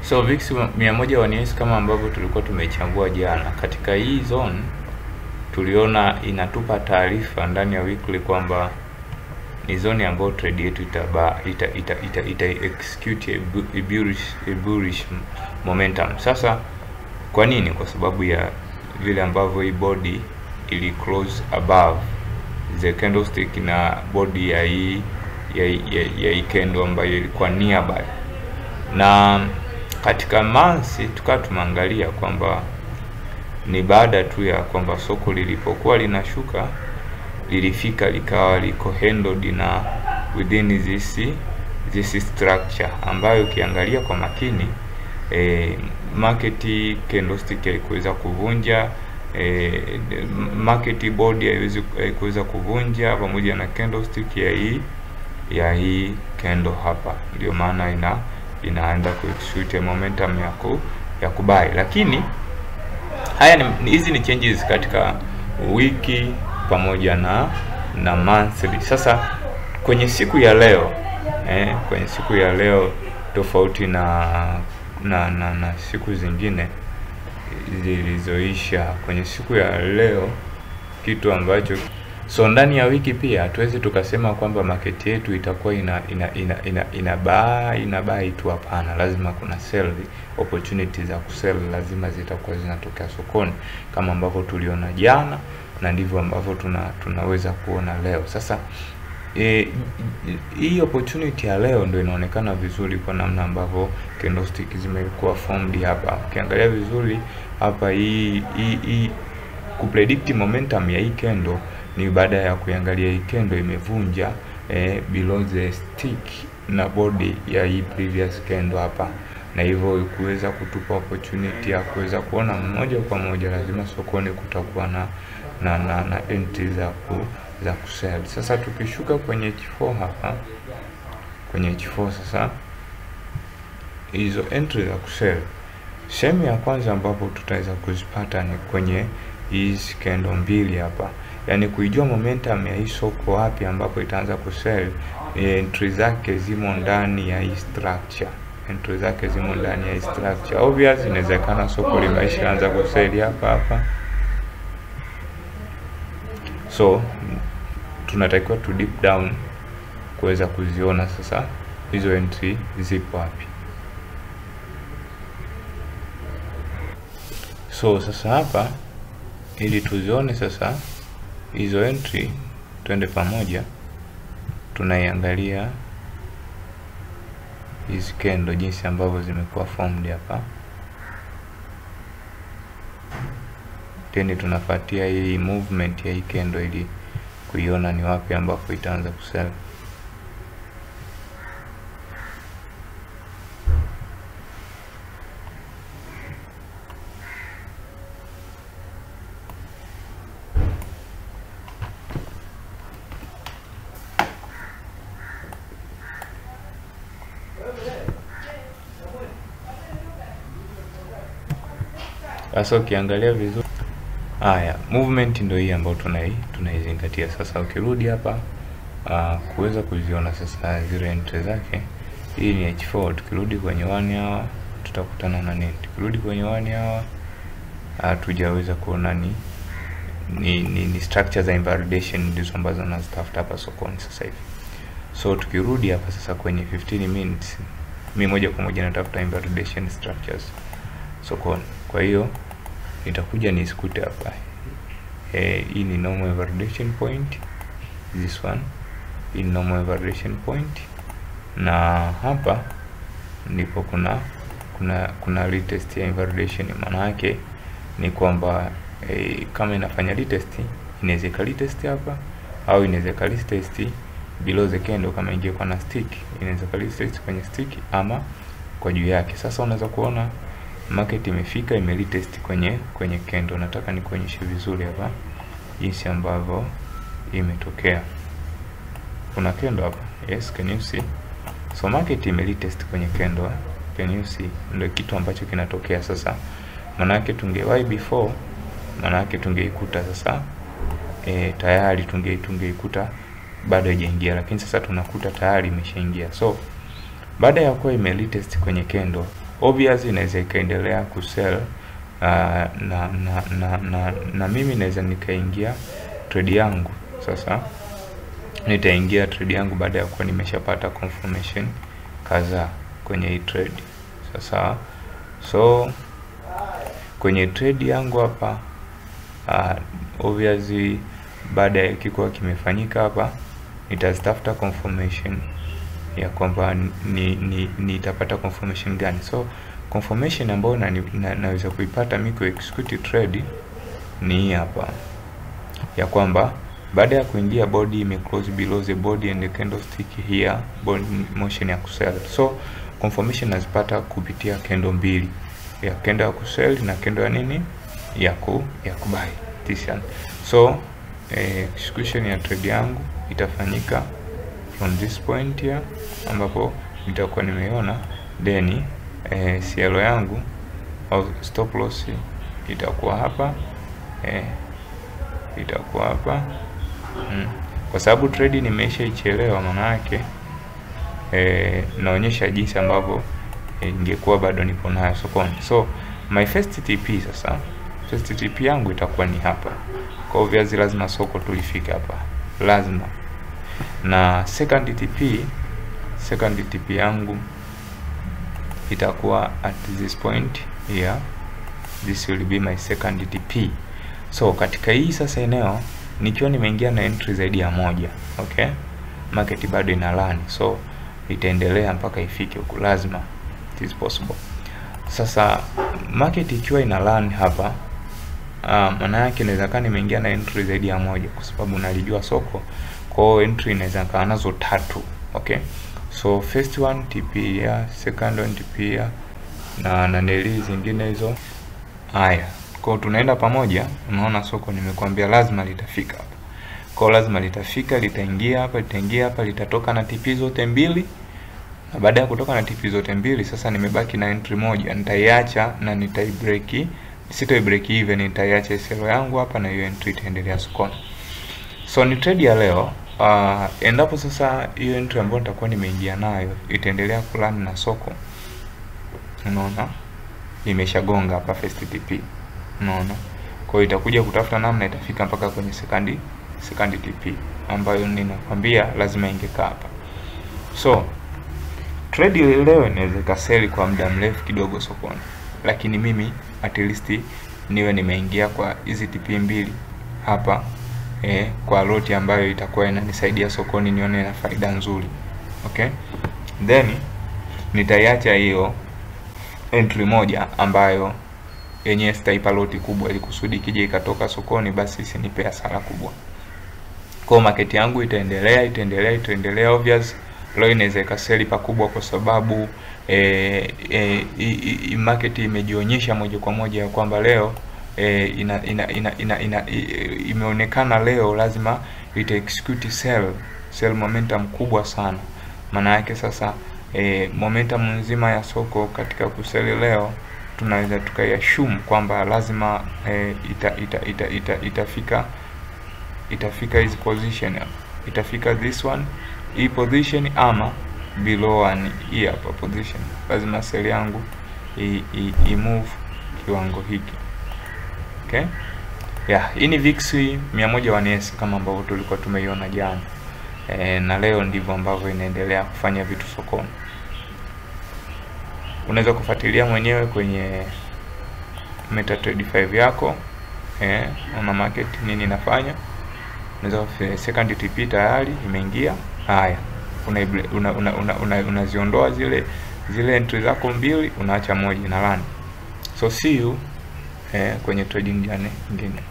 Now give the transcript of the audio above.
So VIX 100 1S kama ambavyo tulikuwa tumechambua jana, katika hii zone tuliona inatupa taarifa ndani ya weekly kwamba ni zone ambayo trade yetu ita execute a bullish momentum. Sasa kwa nini? Kwa sababu ya vile ambavyo hii body ili close above the candlestick na body ya hii candle ambayo ilikuwa nearby. Na katika months tukawa tumeangalia kwamba ni baada tu ya kwamba soko lilipokuwa linashuka lilifika likawa liko handled na within this structure ambayo ukiangalia kwa makini market candlestick haikuweza kuvunja, market board haikuweza kuvunja pamoja na candlestick ya hii candle hapa. Ndio maana inaanza kuexecute momentum ya kubai. Lakini haya hizi ni changes katika wiki pamoja na monthly. Sasa kwenye siku ya leo kwenye siku ya leo tofauti na siku zingine zilizoisha, kwenye siku ya leo kitu ambacho ndani ya wiki pia hatuwezi tukasema kwamba market yetu itakuwa ina buy tu, hapana. Lazima kuna sell opportunities za kusell, lazima zitakuwa zinatokea sokoni kama ambavyo tuliona jana, na ndivyo ambavyo tunaweza kuona leo. Sasa hii opportunity ya leo ndio inaonekana vizuri kwa namna ambavyo candlestick zimekuwa formed hapa. Ukiangalia vizuri hapa hii kupredict momentum ya hii candle ni baada ya kuangalia hii candle imevunja below the stick na body ya hii previous candle hapa, na hivyo kuweza kutupa opportunity ya kuweza kuona moja kwa moja lazima sokoni kutakuwa na entry za kusell. Sasa tukishuka kwenye H4 hapa, kwenye H4 sasa hizo entry za kusell, sehemu ya kwanza ambapo tutaweza kuzipata ni kwenye hizi candle mbili hapa. Yani kuijua momentum ya hii soko wapi ambapo itaanza kusell, entry zake zimo ndani ya hii structure. Entry zake zimo ndani ya hii structure. Obvious inawezekana soko limeshaanza kusell hapa. So tunatakiwa to deep down kuweza kuziona sasa hizo entry zipo wapi. So sasa hapa ili tuzione sasa hizo entry, twende pamoja tunaiangalia hizi candle jinsi ambavyo zimekuwa formed hapa, then tunafuatia hii movement ya hii candle ili kuiona ni wapi ambapo itaanza kusell. Sasa ukiangalia vizuri haya movement ndio hii ambayo tunaizingatia. Sasa ukirudi hapa kuweza kuziona sasa zile entry zake, hii ni H4. Tukirudi kwenye 1 hour tutakutana na nini? Tukirudi kwenye 1 hour hatujaweza kuona ni structure za invalidation ndizo ambazo nazitafuta hapa sokoni sasa hivi. So tukirudi hapa sasa kwenye 15 minutes, mimi moja kwa moja natafuta invalidation structures sokoni. Kwa hiyo nitakuja nisikute hapa hii ni normal invalidation point, this one hii ni normal invalidation point, na hapa ndipo kuna retest ya invalidation. Maana yake ni kwamba kama inafanya retest inaweza retest hapa au inaweza retest below the candle. Kama ingekuwa na stick inaweza retest kwenye stick ama kwa juu yake. Sasa unaweza kuona market imefika imeretest kwenye candle. Nataka nikuonyeshe vizuri hapa jinsi ambavyo imetokea. Kuna candle hapa, yes, can you see? So market imeretest kwenye candle, can you see? Ndio kitu ambacho kinatokea sasa. Maana yake tungewahi before, maana yake tungeikuta sasa tayari tungeikuta bado haijaingia, lakini sasa tunakuta tayari imeshaingia. So baada ya kuwa imeretest kwenye candle, obviously inaweza ikaendelea kusell na mimi naweza nikaingia trade yangu. Sasa nitaingia trade yangu baada ya kuwa nimeshapata confirmation kadhaa kwenye hii trade. Sasa so kwenye trade yangu hapa obviously baada ya kikuwa kimefanyika hapa, nitazitafuta confirmation ya kwamba nitapata confirmation gani. So confirmation ambayo naweza kuipata mimi ku execute trade ni hapa, ya kwamba baada ya kuingia body ime close below the body and the candlestick here, body motion ya kusell. So confirmation nazipata kupitia candle mbili, ya candle ya kusell na candle ya nini ya kubuy decision. So execution ya trade yangu itafanyika from this point here, ambapo nitakuwa nimeiona, then CL yangu au stop loss itakuwa hapa, itakuwa hapa. Kwa sababu trade nimeshaichelewa, maana yake naonyesha jinsi ambavyo ingekuwa bado nipo nayo sokoni. So my first TP, sasa first TP yangu itakuwa ni hapa. Kwa hivyo lazima soko tulifika hapa, lazima. Na second TP yangu itakuwa at this point here. This will be my second TP. So katika hii sasa eneo nikiwa nimeingia na entry zaidi ya moja, okay, market bado ina run, so itaendelea mpaka ifike huko, lazima, it is possible. Sasa market ikiwa ina run hapa, maana yake inaweza kama nimeingia na entry zaidi ya moja, kwa sababu nalijua soko, kwa hiyo entry inaweza kaa nazo 3, okay. So first one TP ya, second one TP ya, na neli zingine hizo. Haya, kwa tunaenda pamoja. Unaona soko nimekuambia lazima litafika hapa. Kwa lazima litafika, litaingia hapa, litaingia hapa, litatoka na TP zote mbili. Na baada ya kutoka na TP zote mbili, sasa nimebaki na entry moja. Nitaiacha na nitaibreak. Sitaibreak even, nitaiacha sell yangu hapa na hiyo entry itaendelea sokoni. So ni trade ya leo. Endapo sasa hiyo entry ambayo nitakuwa nimeingia nayo itaendelea kulani na soko, unaona imeshagonga hapa first TP, unaona. Kwa hiyo itakuja kutafuta namna itafika mpaka kwenye second TP ambayo ninakwambia lazima ingekaa hapa. So trade leo inaweza kaseli kwa muda mrefu kidogo sokoni, lakini mimi at least niwe nimeingia kwa hizi TP mbili hapa, kwa lot ambayo itakuwa inanisaidia sokoni nione na faida nzuri, okay. Then nitaiacha hiyo entry moja ambayo yenyewe sitaipa lot kubwa, ili kusudi kije ikatoka sokoni basi isinipe hasara kubwa. Kwa market yangu itaendelea obvious. Leo inaweza ikaseli pakubwa kwa sababu market imejionyesha moja kwa moja kwamba leo imeonekana leo lazima ita execute sell momentum kubwa sana. Maana yake sasa momentum nzima ya soko katika kuseli leo tunaweza tukaiassume kwamba lazima itafika hizi position hapa, itafika this one, hii position, ama below one hii hapa position. Lazima sell yangu move kiwango hiki, okay. Yeah, hii ni VIX 101S kama ambavyo tulikuwa tumeiona jana, na leo ndivyo ambavyo inaendelea kufanya vitu sokoni. Unaweza kufuatilia mwenyewe kwenye MetaTrader 5 yako, una market nini inafanya. Unaweza second TP tayari imeingia. Haya, unaziondoa zile entry zako mbili, unaacha moja na run. So see you kwenye trading journey nyingine.